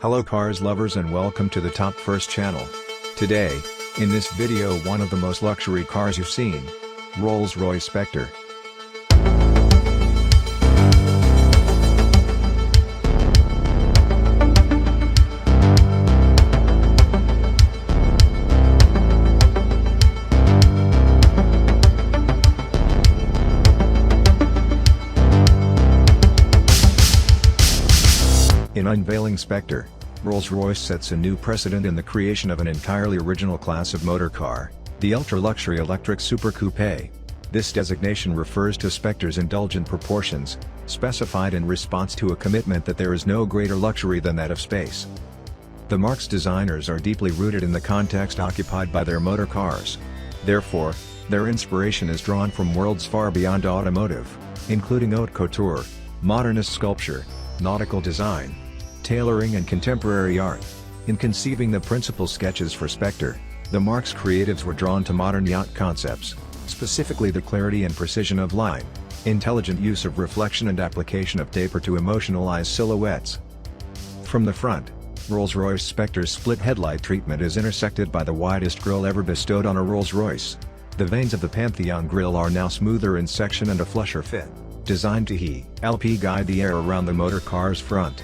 Hello cars lovers and welcome to the Top First channel. Today, in this video, one of the most luxury cars you've seen, Rolls-Royce Spectre. In unveiling Spectre, Rolls-Royce sets a new precedent in the creation of an entirely original class of motor car, the Ultra-Luxury Electric Super Coupé. This designation refers to Spectre's indulgent proportions, specified in response to a commitment that there is no greater luxury than that of space. The marque's designers are deeply rooted in the context occupied by their motor cars. Therefore, their inspiration is drawn from worlds far beyond automotive, including haute couture, modernist sculpture, nautical design, tailoring and contemporary art. In conceiving the principal sketches for Spectre, the marque's creatives were drawn to modern yacht concepts, specifically the clarity and precision of line, intelligent use of reflection and application of taper to emotionalize silhouettes. From the front, Rolls-Royce Spectre's split headlight treatment is intersected by the widest grille ever bestowed on a Rolls-Royce. The vanes of the Pantheon grille are now smoother in section and a flusher fit, designed to help guide the air around the motor car's front.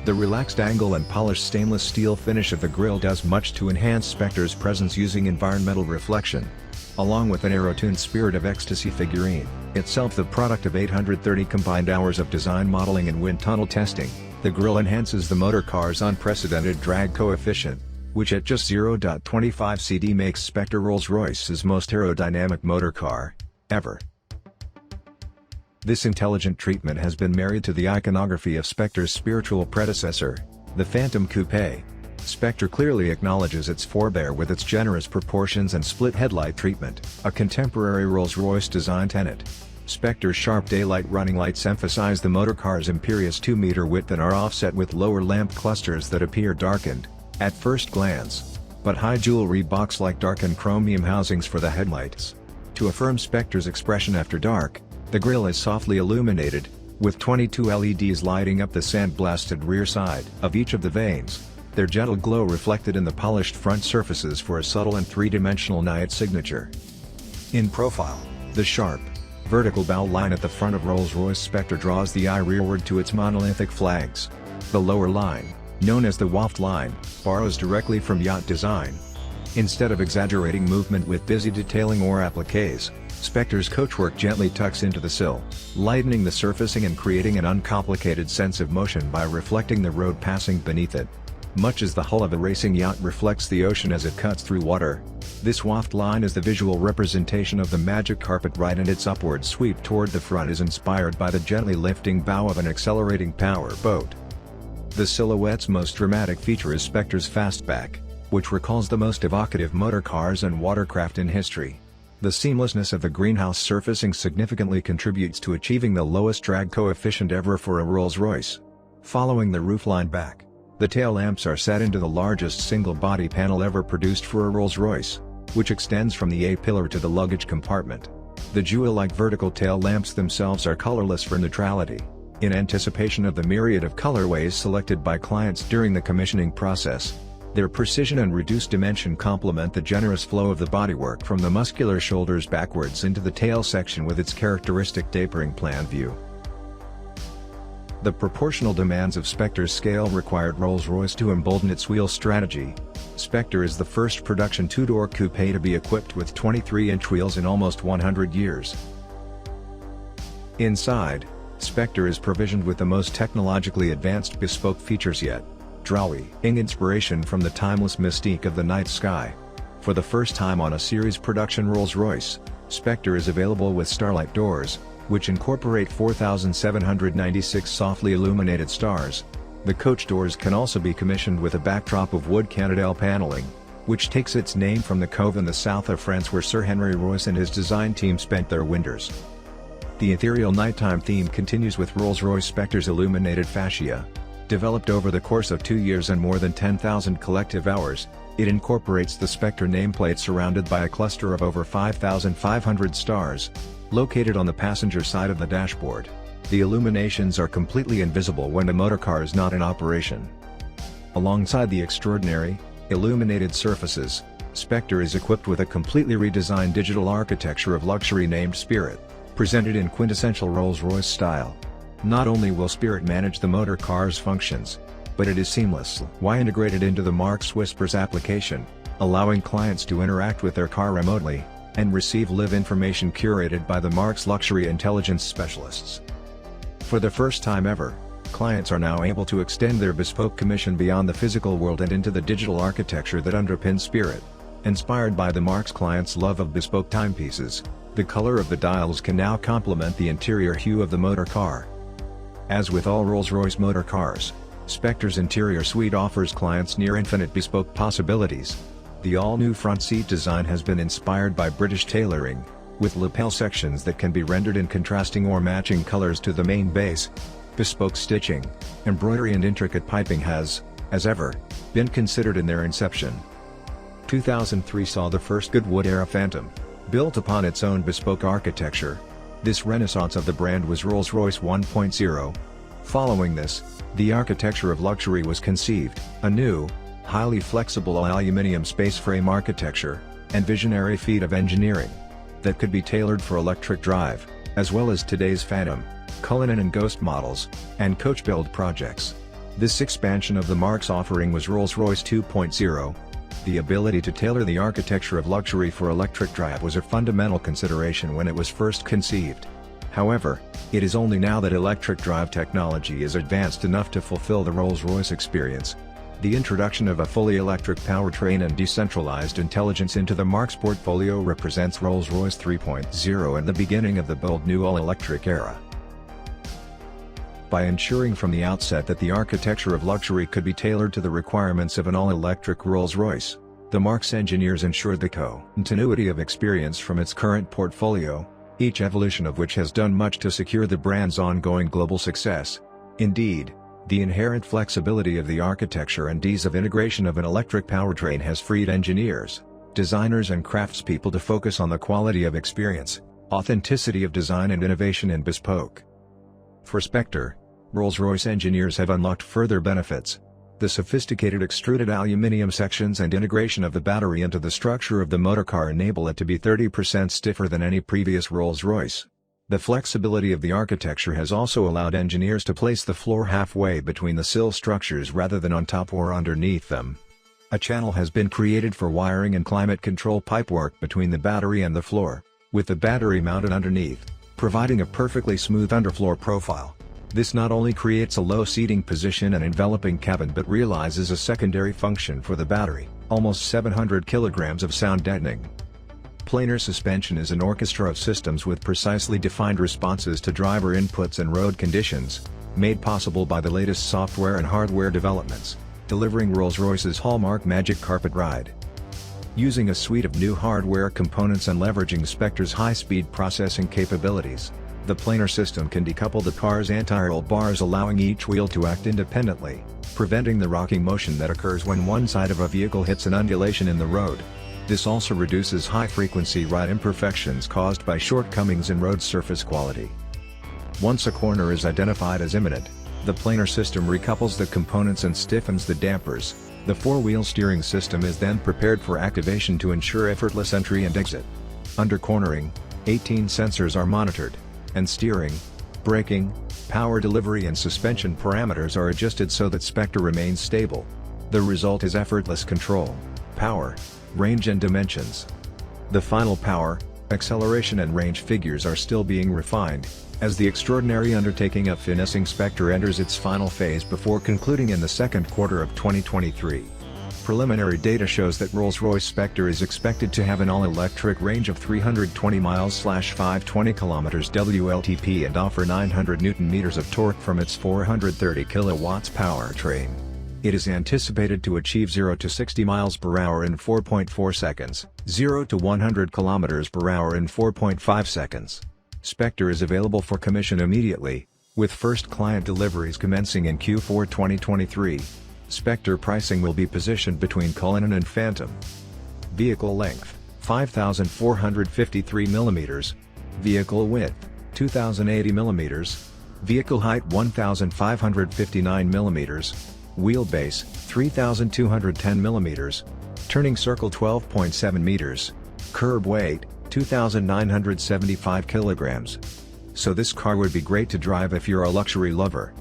The relaxed angle and polished stainless steel finish of the grille does much to enhance Spectre's presence using environmental reflection. Along with an aero-tuned Spirit of Ecstasy figurine, itself the product of 830 combined hours of design modeling and wind tunnel testing, the grille enhances the motor car's unprecedented drag coefficient, which at just 0.25 CD makes Spectre Rolls-Royce's most aerodynamic motor car ever. This intelligent treatment has been married to the iconography of Spectre's spiritual predecessor, the Phantom Coupé. Spectre clearly acknowledges its forebear with its generous proportions and split headlight treatment, a contemporary Rolls-Royce design tenet. Spectre's sharp daylight running lights emphasize the motorcar's imperious 2-meter width and are offset with lower lamp clusters that appear darkened, at first glance, but high jewelry box-like darkened chromium housings for the headlights. To affirm Spectre's expression after dark, the grille is softly illuminated, with 22 LEDs lighting up the sandblasted rear side of each of the vanes, their gentle glow reflected in the polished front surfaces for a subtle and three-dimensional night signature. In profile, the sharp, vertical bow line at the front of Rolls-Royce Spectre draws the eye rearward to its monolithic flags. The lower line, known as the waft line, borrows directly from yacht design. Instead of exaggerating movement with busy detailing or appliques, Spectre's coachwork gently tucks into the sill, lightening the surfacing and creating an uncomplicated sense of motion by reflecting the road passing beneath it. Much as the hull of a racing yacht reflects the ocean as it cuts through water, this waft line is the visual representation of the magic carpet ride, and its upward sweep toward the front is inspired by the gently lifting bow of an accelerating power boat. The silhouette's most dramatic feature is Spectre's fastback, which recalls the most evocative motor cars and watercraft in history. The seamlessness of the greenhouse surfacing significantly contributes to achieving the lowest drag coefficient ever for a Rolls-Royce. Following the roofline back, the tail lamps are set into the largest single-body panel ever produced for a Rolls-Royce, which extends from the A-pillar to the luggage compartment. The jewel-like vertical tail lamps themselves are colorless for neutrality, in anticipation of the myriad of colorways selected by clients during the commissioning process. Their precision and reduced dimension complement the generous flow of the bodywork from the muscular shoulders backwards into the tail section with its characteristic tapering plan view. The proportional demands of Spectre's scale required Rolls-Royce to embolden its wheel strategy. Spectre is the first production two-door coupé to be equipped with 23-inch wheels in almost 100 years. Inside, Spectre is provisioned with the most technologically advanced bespoke features yet, drawing inspiration from the timeless mystique of the night sky. For the first time on a series production Rolls-Royce, Spectre is available with starlight doors, which incorporate 4,796 softly illuminated stars. The coach doors can also be commissioned with a backdrop of wood Cannondale paneling, which takes its name from the cove in the south of France where Sir Henry Royce and his design team spent their winters. The ethereal nighttime theme continues with Rolls-Royce Spectre's illuminated fascia. Developed over the course of 2 years and more than 10,000 collective hours, it incorporates the Spectre nameplate surrounded by a cluster of over 5,500 stars, located on the passenger side of the dashboard. The illuminations are completely invisible when the motorcar is not in operation. Alongside the extraordinary, illuminated surfaces, Spectre is equipped with a completely redesigned digital architecture of luxury named Spirit, presented in quintessential Rolls-Royce style. Not only will Spirit manage the motor car's functions, but it is seamlessly integrated into the Mark's Whispers application, allowing clients to interact with their car remotely, and receive live information curated by the Mark's luxury intelligence specialists. For the first time ever, clients are now able to extend their bespoke commission beyond the physical world and into the digital architecture that underpins Spirit. Inspired by the Mark's clients' love of bespoke timepieces, the color of the dials can now complement the interior hue of the motor car. As with all Rolls-Royce motor cars, Spectre's interior suite offers clients near infinite bespoke possibilities. The all-new front seat design has been inspired by British tailoring, with lapel sections that can be rendered in contrasting or matching colors to the main base. Bespoke stitching, embroidery and intricate piping has, as ever, been considered in their inception. 2003 saw the first Goodwood-era Phantom, built upon its own bespoke architecture. This renaissance of the brand was Rolls-Royce 1.0. Following this, the architecture of luxury was conceived, a new, highly flexible aluminium space frame architecture, and visionary feat of engineering, that could be tailored for electric drive, as well as today's Phantom, Cullinan and Ghost models, and coach build projects. This expansion of the Mark's offering was Rolls-Royce 2.0. The ability to tailor the architecture of luxury for electric drive was a fundamental consideration when it was first conceived. However, it is only now that electric drive technology is advanced enough to fulfill the Rolls-Royce experience. The introduction of a fully electric powertrain and decentralized intelligence into the Mark's portfolio represents Rolls-Royce 3.0 and the beginning of the bold new all-electric era. By ensuring from the outset that the architecture of luxury could be tailored to the requirements of an all-electric Rolls-Royce, the Mark's engineers ensured the continuity of experience from its current portfolio, each evolution of which has done much to secure the brand's ongoing global success. Indeed, the inherent flexibility of the architecture and ease of integration of an electric powertrain has freed engineers, designers and craftspeople to focus on the quality of experience, authenticity of design and innovation in bespoke. For Spectre, Rolls-Royce engineers have unlocked further benefits. The sophisticated extruded aluminium sections and integration of the battery into the structure of the motorcar enable it to be 30% stiffer than any previous Rolls-Royce. The flexibility of the architecture has also allowed engineers to place the floor halfway between the sill structures rather than on top or underneath them. A channel has been created for wiring and climate control pipework between the battery and the floor, with the battery mounted underneath, providing a perfectly smooth underfloor profile. This not only creates a low seating position and enveloping cabin but realizes a secondary function for the battery, almost 700 kilograms of sound deadening. Planar suspension is an orchestra of systems with precisely defined responses to driver inputs and road conditions, made possible by the latest software and hardware developments, delivering Rolls-Royce's hallmark magic carpet ride. Using a suite of new hardware components and leveraging Spectre's high-speed processing capabilities, the planar system can decouple the car's anti-roll bars, allowing each wheel to act independently, preventing the rocking motion that occurs when one side of a vehicle hits an undulation in the road. This also reduces high-frequency ride imperfections caused by shortcomings in road surface quality. Once a corner is identified as imminent, the planar system recouples the components and stiffens the dampers. The four-wheel steering system is then prepared for activation to ensure effortless entry and exit. Under cornering, 18 sensors are monitored, and steering, braking, power delivery and suspension parameters are adjusted so that Spectre remains stable. The result is effortless control, power, range and dimensions. The final power, acceleration and range figures are still being refined, as the extraordinary undertaking of finessing Spectre enters its final phase before concluding in the second quarter of 2023. Preliminary data shows that Rolls-Royce Spectre is expected to have an all-electric range of 320 miles/520 kilometers WLTP and offer 900 Nm of torque from its 430 kilowatts powertrain. It is anticipated to achieve 0 to 60 miles per hour in 4.4 seconds, 0 to 100 kilometers per hour in 4.5 seconds. Spectre is available for commission immediately, with first client deliveries commencing in Q4 2023. Spectre pricing will be positioned between Cullinan and Phantom. Vehicle length, 5,453 mm. Vehicle width, 2,080 mm. Vehicle height 1,559 mm. Wheelbase, 3,210 mm. Turning circle 12.7 meters. Curb weight, 2,975 kilograms. So this car would be great to drive if you're a luxury lover.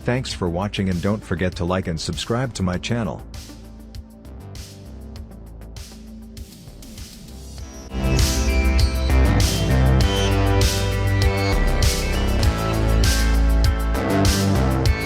Thanks for watching and don't forget to like and subscribe to my channel.